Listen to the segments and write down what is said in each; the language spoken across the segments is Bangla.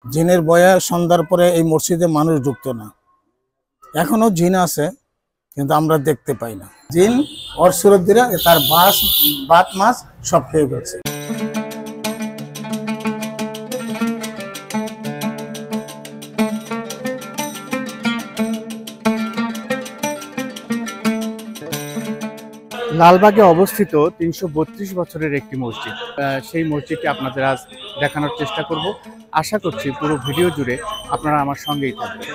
জিনের ভয়ে সন্ধ্যার পরে এই মসজিদে মানুষ ঢুকতো না। এখনো জিন আছে, কিন্তু আমরা দেখতে পাই না। জিন ওর সুরত দিরা তার বাত মাছ সব খেয়ে ফেলছে। লালবাগে অবস্থিত ৩৩২ বছরের একটি মসজিদ। সেই মসজিদটি আপনাদের আজ দেখানোর চেষ্টা করব। আশা করছি পুরো ভিডিও জুড়ে আপনারা আমার সঙ্গেই থাকবেন।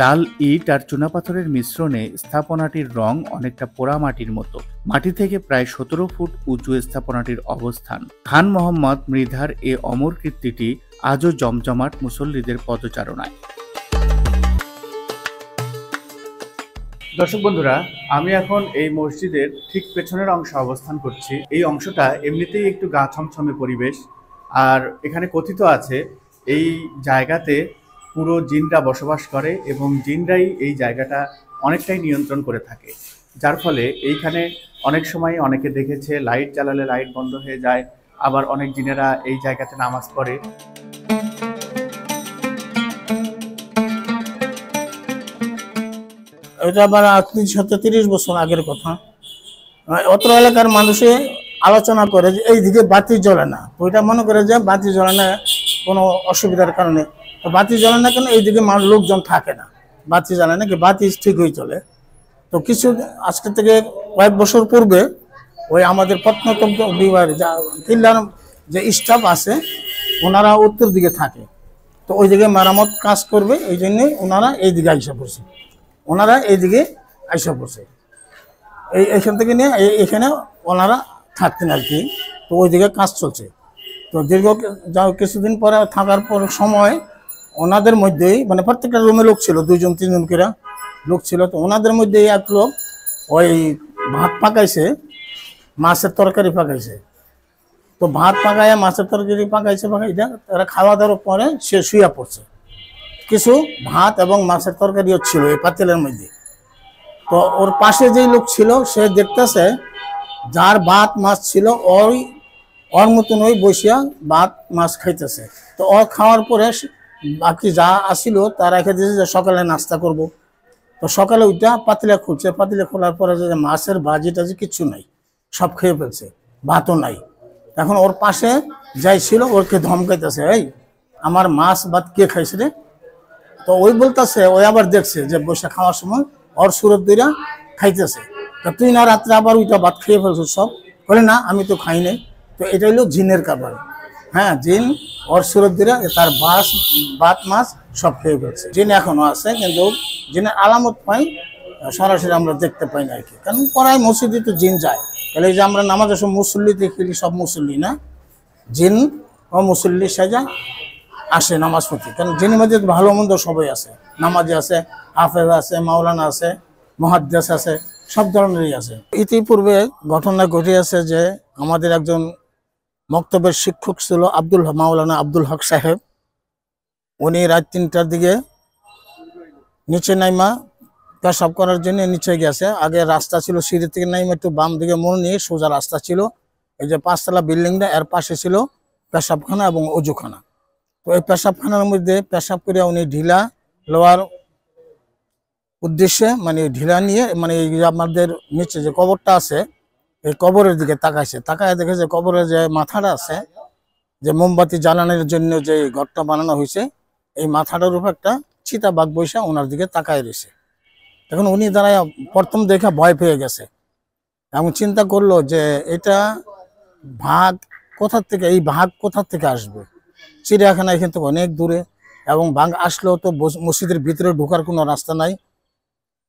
লাল ইট আর চুনাপাথরের মিশ্রণে স্থাপনাটির রং অনেকটা পোড়া মাটির মতো। মাটি থেকে প্রায় ১৭ ফুট উঁচু স্থাপনাটির অবস্থান। খান মোহাম্মদ মৃধার এ অমর কীর্তিটি আজও জমজমাট মুসল্লিদের পদচারণায়। দর্শক বন্ধুরা, আমি এখন এই মসজিদের ঠিক পেছনের অংশে অবস্থান করছি। এই অংশটা এমনিতেই একটু গা ছমছমে পরিবেশ, আর এখানে কথিত আছে এই জায়গাতে পুরো জিনরা বসবাস করে এবং জিনরাই এই জায়গাটা অনেকটাই নিয়ন্ত্রণ করে থাকে, যার ফলে এইখানে অনেক সময় অনেকে দেখেছে লাইট জ্বালালে লাইট বন্ধ হয়ে যায়, আবার অনেক জিনেরা এই জায়গাতে নামাজ পড়ে। এটা আবার ৩৩০ বছর আগের কথা। অত্র এলাকার মানুষে আলোচনা করে যে এইদিকে বাতি জ্বলে না, ওইটা মনে করে যে বাতি জ্বলে না কোনো অসুবিধার কারণে। তো বাতি জ্বলে না কেন, এইদিকে লোকজন থাকে না, বাতি জ্বলে না কি বাতি ঠিক হয়ে চলে। তো কিছু আজকে থেকে কয়েক বছর পূর্বে ওই আমাদের প্রত্নতন্ত্র বিভাগ কিল্লার যে স্টাফ আছে ওনারা উত্তর দিকে থাকে, তো ওই দিকে মেরামত কাজ করবে, এই জন্যই ওনারা এইদিকে আইসা পড়ছে। এইখান থেকে নিয়ে এখানে ওনারা থাকতেন আর কি। তো ওইদিকে কাজ চলছে। তো দীর্ঘ কিছুদিন পরে থাকার পর সময় ওনাদের মধ্যেই মানে প্রত্যেকটা রুমে লোক ছিল, 2 জন 3 জন করে লোক ছিল। তো ওনাদের মধ্যে এক লোক ওই ভাত পাকাইছে, মাছের তরকারি পাকাইছে। তো ভাত পাকায় মাছের তরকারি পাকাইছে তারা খাওয়া দাওয়ার পরে সে শুয়ে পড়ছে। কিছু ভাত এবং মাছের তরকারিও ছিল এই পাতিলের মধ্যে। তো ওর পাশে যেই লোক ছিল সে দেখতেছে যার ভাত মাছ ছিল ওর মতন ওই বসিয়া ভাত মাছ খাইতেছে। তো ও খাওয়ার পরে বাকি যা আসিল তা রেখে দিয়েছে যে সকালে নাস্তা করব। তো সকালে ওইটা পাতিলা খুলছে, পাতিলা খোলার পরে যে মাছের ভাজি টাজি কিচ্ছু নাই, সব খেয়ে ফেলছে, ভাতও নাই। এখন ওর পাশে যাই ছিল ওরকে ধমকাইতেছে, এই আমার মাছ ভাত কে খাইছে রে? তো ওই বলতেছে, ওই আবার দেখছে যে বসে খাওয়ার সময় ওর সুরত দিরা খাইতেছে। তা তুই না রাত্রে আবার ওইটা ভাত খেয়ে ফেলছো সব? বলে না, আমি তো খাই নাই। তো এটা হলো জিনের কাবার। হ্যাঁ, জিন ওর সুরত দিরা তার ভাত মাছ সব খেয়ে ফেলছে। জিন এখনো আছে, কিন্তু জিনের আলামত পাই সরাসরি আমরা দেখতে পাই না আর কি। কারণ পড়ায় মসজিদে তো জিন যায়, তাহলে এই যে আমরা নামাজের সব মুসল্লি দেখি, সব মুসল্লি না, জিন ও মুসল্লি সাজা আসে নামাজ পড়তে। কারণ জিনের মধ্যে ভালো মন্দ সবাই আছে, নামাজি আছে, হাফেজ আছে, মাওলানা আছে, মুহাদ্দিস আছে, সব ধরনেরই আছে। ইতিপূর্বে ঘটনা ঘটে আছে যে আমাদের একজন মক্তবের শিক্ষক ছিল মাওলানা আব্দুল হক সাহেব। উনি রাত 3টার দিকে নিচে নাইমা পেশাব করার জন্য নিচে গেছে। আগে রাস্তা ছিল সিঁড়ি থেকে নাইমা একটু বাম দিকে মোড় নিয়ে সোজা রাস্তা ছিল, এই যে 5তলা বিল্ডিংটা এর পাশে ছিল পেশাবখানা এবং অজুখানা। তো এই পেশাবখানার মধ্যে পেশাব করে উনি ঢিলা লোয়ার উদ্দেশ্যে মানে ঢিলা নিয়ে মানে আমাদের নিচে যে কবরটা আছে এই কবরের দিকে তাকায় দেখে যে কবরের যে মাথাটা আছে, যে মোমবাতি জ্বালানোর জন্য যে ঘরটা বানানো হয়েছে, এই মাথাটার উপর একটা চিতাবাঘ বৈশা ওনার দিকে তাকায় রয়েছে। এখন উনি দাঁড়ায় প্রথম দেখে ভয় পেয়ে গেছে এবং চিন্তা করলো যে এটা এই ভাগ কোথা থেকে আসবে। চিড়িয়াখানা এখান থেকে অনেক দূরে, এবং ভাগ আসলেও তো মসজিদের ভিতরে ঢোকার কোনো রাস্তা নাই,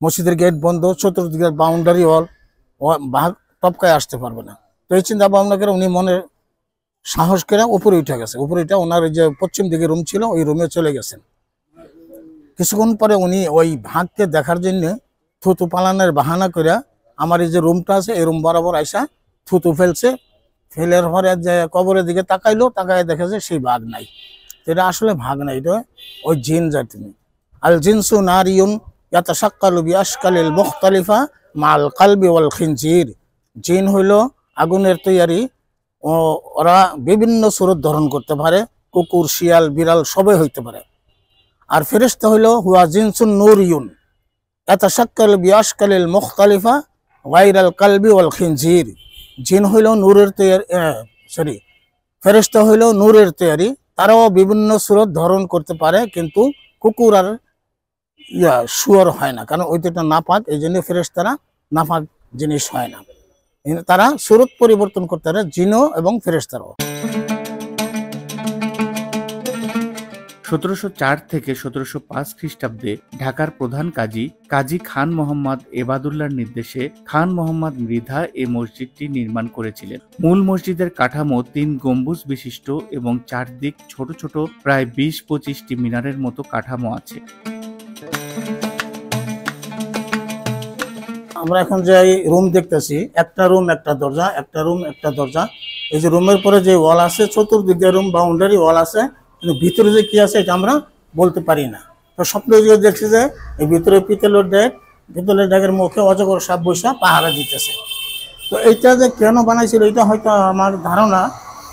মসজিদের গেট বন্ধ, চতুর্দিকের বাউন্ডারি ওয়াল, ভাগ টপকায় আসতে পারবে না। তো এই চিন্তা ভাবনা করে উনি মনে সাহস করে উপরে উঠে গেছে। উপরে উঠে ওনার যে পশ্চিম দিকে রুম ছিল ওই রুমে চলে গেছেন। কিছুক্ষণ পরে উনি ওই ভাগকে দেখার জন্য থুতু পালানোর বাহানা করে আমার এই যে রুমটা আছে এই রুম বরাবর আইসা থুতু ফেলছে। ফেলের পরে যে কবরের দিকে তাকাইলো, তাকায় দেখে যে সেই ভাগ নাই। এটা আসলে ভাগ নাই, এটা ওই জিন জাতি। আল জিনসু নারিয়ুন ইয়াতাশাক্কালু বিআশকালিল মুখতালিফা মাল কালবি ওয়াল খিনজির। জিন হইল আগুনের তৈয়ারি ওরা বিভিন্ন সুরত ধারণ করতে পারে, কুকুর, শিয়াল, বিড়াল সবই হইতে পারে। আর ফেরেশতা হইল হুয়া জিনসুন নূরিয়ুন ইয়াতাশাক্কাল বিআশকালিল মুখতালিফা গায়রাল কালবি ওয়াল খিনজির। জিন হইল নূরের তৈয়ারি, ফেরেশতা হইল নূরের তৈয়ারি, তারাও বিভিন্ন সুরত ধারণ করতে পারে, কিন্তু কুকুর আর শুয়োর হয় না, কারণ ওইটা নাপাক, এই জন্য ফেরেশতারা নাপাক জিনিস হয় না। তারা সুরত পরিবর্তন করতে পারে, জিনও এবং ফেরেশতারাও। 1704 থেকে 1705 খ্রিস্টাব্দে ঢাকার প্রধান কাজী খান মোহাম্মদ এবাদুল্লাহর নির্দেশে খান মোহাম্মদ মৃধা এই মসজিদটি নির্মাণ করেছিলেন। মূল মসজিদের কাঠামো 3 গম্বুজ বিশিষ্ট এবং চারদিক ছোট ছোট প্রায় 20-25টি মিনারের মতো কাঠামো আছে। আমরা এখন যে রুম দেখতেছি, একটা রুম একটা দরজা, একটা রুম একটা দরজা। এই যে রুমের পরে যে ওয়াল আছে, চতুর্দিকে রুম বাউন্ডারি ওয়াল আছে, কিন্তু ভিতরে যে কি আছে এটা আমরা বলতে পারি না। তো স্বপ্ন দেখছি যে এই ভিতরে পিতলের ডেকের মুখে অজগর সাপ বৈশা পাহারা দিতেছে। তো এইটা যে কেন বানাইছিল, এটা হয়তো আমার ধারণা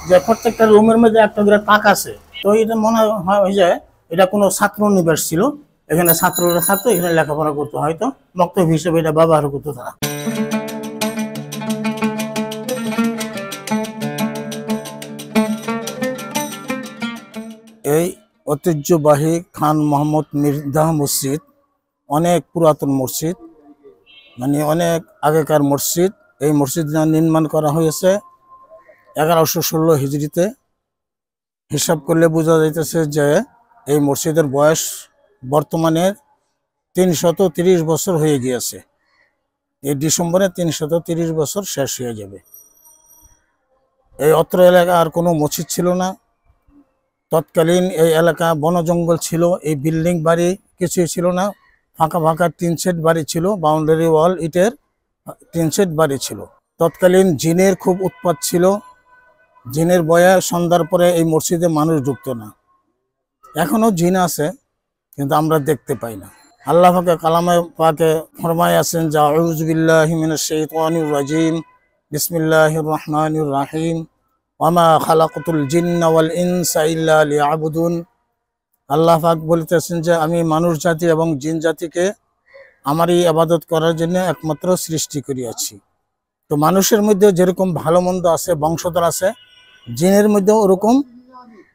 যে প্রত্যেকটা রুমের মধ্যে একটা করে তাক আছে। তো এটা মনে হয় যে এটা কোনো ছাত্র নিবাস ছিল, এখানে ছাত্ররা থাকতো, এখানে লেখাপড়া করতো, হয়তো মক্তব হিসেবে এটা ব্যবহার করতো তারা। এই ঐতিহ্যবাহী খান মোহাম্মদ মৃধা মসজিদ অনেক পুরাতন মসজিদ, মানে অনেক আগেকার মসজিদ। এই মসজিদ নির্মাণ করা হয়েছে 1116 হিজরিতে। হিসাব করলে বোঝা যাইতেছে যে এই মসজিদের বয়স বর্তমানে 330 বছর হয়ে গিয়েছে। এই ডিসেম্বরে 330 বছর শেষ হয়ে যাবে। এই অত্র এলাকা আর কোনো মসজিদ ছিল না। তৎকালীন এই এলাকা বন জঙ্গল ছিল, এই বিল্ডিং বাড়ি কিছুই ছিল না, ফাঁকা ফাঁকা টিন শেড বাড়ি ছিল, বাউন্ডারি ওয়াল ইটের টিন শেড বাড়ি ছিল। তৎকালীন জিনের খুব উৎপাত ছিল, জিনের বয়ে সন্ধ্যার পরে এই মসজিদে মানুষ ঢুকতো না। এখনো জিন আছে, কিন্তু আমরা দেখতে পাই না। আল্লাহ পাকে কালামে পাকে ফরমায় আছেন যে আউযু বিল্লাহি মিনাশ শাইতানির রাজিম, বিসমিল্লাহির রহমানির রহিম, ওয়ামা খালাকতুল জিন্না ওয়াল ইনসা ইল্লা লিয়াবুদুন। আল্লাহ পাক বলতেছেন যে আমি মানুষ জাতি এবং জিন জাতিকে আমারই ইবাদত করার জন্য একমাত্র সৃষ্টি করিয়াছি। তো মানুষের মধ্যে যেরকম ভালো মন্দ আছে, বংশধর আছে, জিনের মধ্যেও ওরকম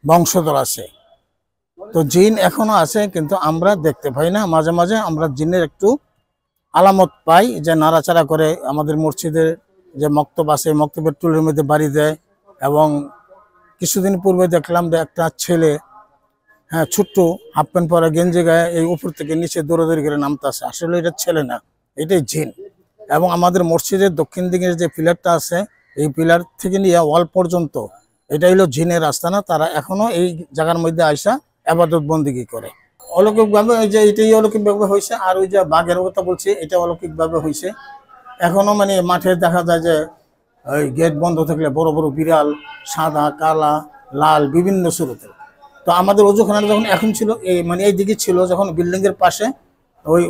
বংশধর আছে। তো জিন এখনো আছে, কিন্তু আমরা দেখতে পাই না। মাঝে মাঝে আমরা জিনের একটু আলামত পাই, যে নাড়াচাড়া করে। আমাদের মসজিদের যে মক্তব আছে, মক্তবের টুলের মধ্যে বাড়ি দেয়। এবং কিছুদিন পূর্বে দেখলাম যে একটা ছেলে, ছোট্ট হাফ প্যান্ট পরা, গেঞ্জি গায়ে, এই উপর থেকে নিচে দৌড়াদৌড়ি করে নামতেছে। আসলে এটা ছেলে না, এটাই জিন। এবং আমাদের মসজিদের দক্ষিণ দিকের যে পিলারটা আছে, এই পিলার থেকে নিয়ে ওয়াল পর্যন্ত এটা হলো জিনের আস্তানা। তারা এখনো এই জায়গার মধ্যে আইসা আবাদত বন্দিগি করে। অলৌকিকভাবে ওই যে এটাই অলৌকিকভাবে হয়েছে। আর ওই যে বাঘের কথা বলছি, এটা অলৌকিকভাবে হয়েছে। এখনো মানে মাঠে দেখা যায় যে ওই গেট বন্ধ থাকলে বড় বড় বিড়াল, সাদা, কালা, লাল, বিভিন্ন সুরতের। তো আমাদের ওজুখানাটা যখন এখন ছিল, এই মানে এই দিকে ছিল, যখন বিল্ডিংয়ের পাশে ওই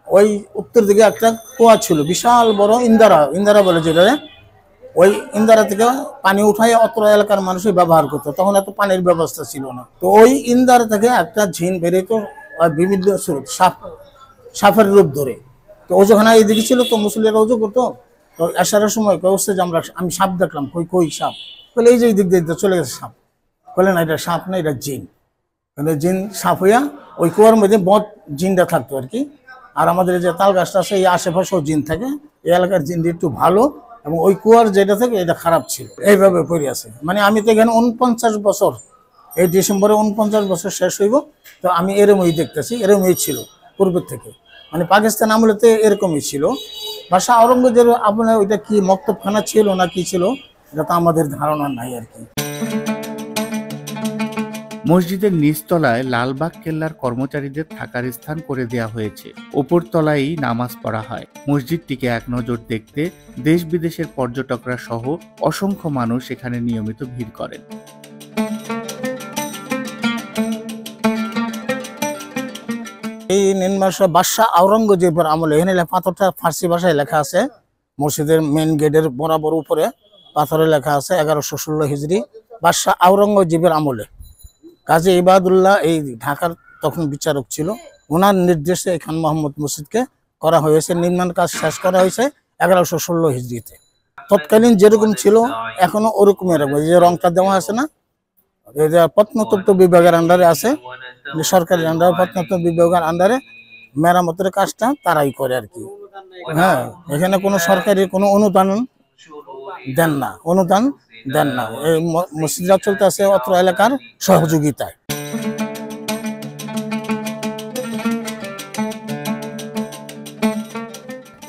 ওই উত্তর দিকে একটা কুয়া ছিল, বিশাল বড় ইন্দারা বলে যেটা, ওই ইন্দারা থেকে পানি উঠাই অত্র এলাকার মানুষই ব্যবহার করতো। তখন এত পানির ব্যবস্থা ছিল না। তো ওই ইন্দারা থেকে একটা ঝিন বেরিয়েতো, বিভিন্ন স্রোত, সাপের রূপ ধরে। তো ওজুখানা এইদিকে ছিল, তো মুসলিমরা ওজু করতো। তো আসার সময় কইছে যে আমি সাপ দেখলাম। কই সাপ? বলে এই যে এই দিক দিয়ে চলে গেছে সাপ। বলে না, এটা সাপ না, এটা জিন। জিন সাপ হইয়া ওই কুয়ার মধ্যে বদ জিনটা থাকতো আর কি। আর আমাদের যে তাল গাছটা আছে, এই আশেপাশেও জিন থাকে। এই এলাকার জিনটা একটু ভালো, এবং ওই কুয়ার যেটা থাকে এটা খারাপ ছিল। এইভাবে পড়ে আছে। মানে আমি তো এখানে 49 বছর, এই ডিসেম্বরে 49 বছর শেষ হইব। তো আমি এরমই দেখতেছি, এরমই ছিল পূর্বের থেকে। মানে পাকিস্তান আমলেতে এরকমই ছিল। বাদশাহ আওরঙ্গজেবের আপনার ওইটা কি মক্তবখানা ছিল না কি ছিল, এটা তো আমাদের ধারণা নাই আর কি। মসজিদের নিচতলায় লালবাগ কেল্লার কর্মচারীদের থাকার স্থান করে দেয়া হয়েছে। ওপর তলায়ই নামাজ পড়া হয়। মসজিদটিকে এক নজর দেখতে দেশ বিদেশের পর্যটকরা সহ অসংখ্য মানুষ এখানে নিয়মিত ভিড় করেন। এই নির্মাণ বাদশাহ আওরঙ্গজেবের আমলে, এখানে পাথরটা ফার্সি ভাষায় লেখা আছে। মসজিদের মেন গেটের বরাবর উপরে পাথরে লেখা আছে 1116 হিজরি বাদশাহ আওরঙ্গজেবের আমলে। কাজী ইবাদুল্লাহ এই ঢাকার তখন বিচারক ছিল, ওনার নির্দেশে এই খান মোহাম্মদ মসজিদকে করা হয়েছে। নির্মাণ কাজ শেষ করা হয়েছে 1116 হিজরিতে। তৎকালীন যেরকম ছিল এখনো ওরকমই রাখবে। যে রংটা দেওয়া আছে না, এটা প্রত্নতত্ত্ব বিভাগের আন্ডারে আছে, সরকারি আন্ডারে প্রত্নতত্ত্ব বিভাগের আন্ডারে মেরামতের কাজটা তারাই করে আর কি। হ্যাঁ, এখানে কোনো সরকারি কোনো অনুদান দেন না। এই মসজিদটা চলতে আছে অত্র এলাকার সহযোগিতায়।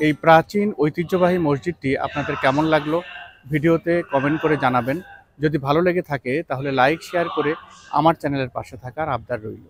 এই প্রাচীন ঐতিহ্যবাহী মসজিদটি আপনাদের কেমন লাগলো ভিডিওতে কমেন্ট করে জানাবেন। যদি ভালো লেগে থাকে তাহলে লাইক শেয়ার করে আমার চ্যানেলের পাশে থাকার আবদার রইল।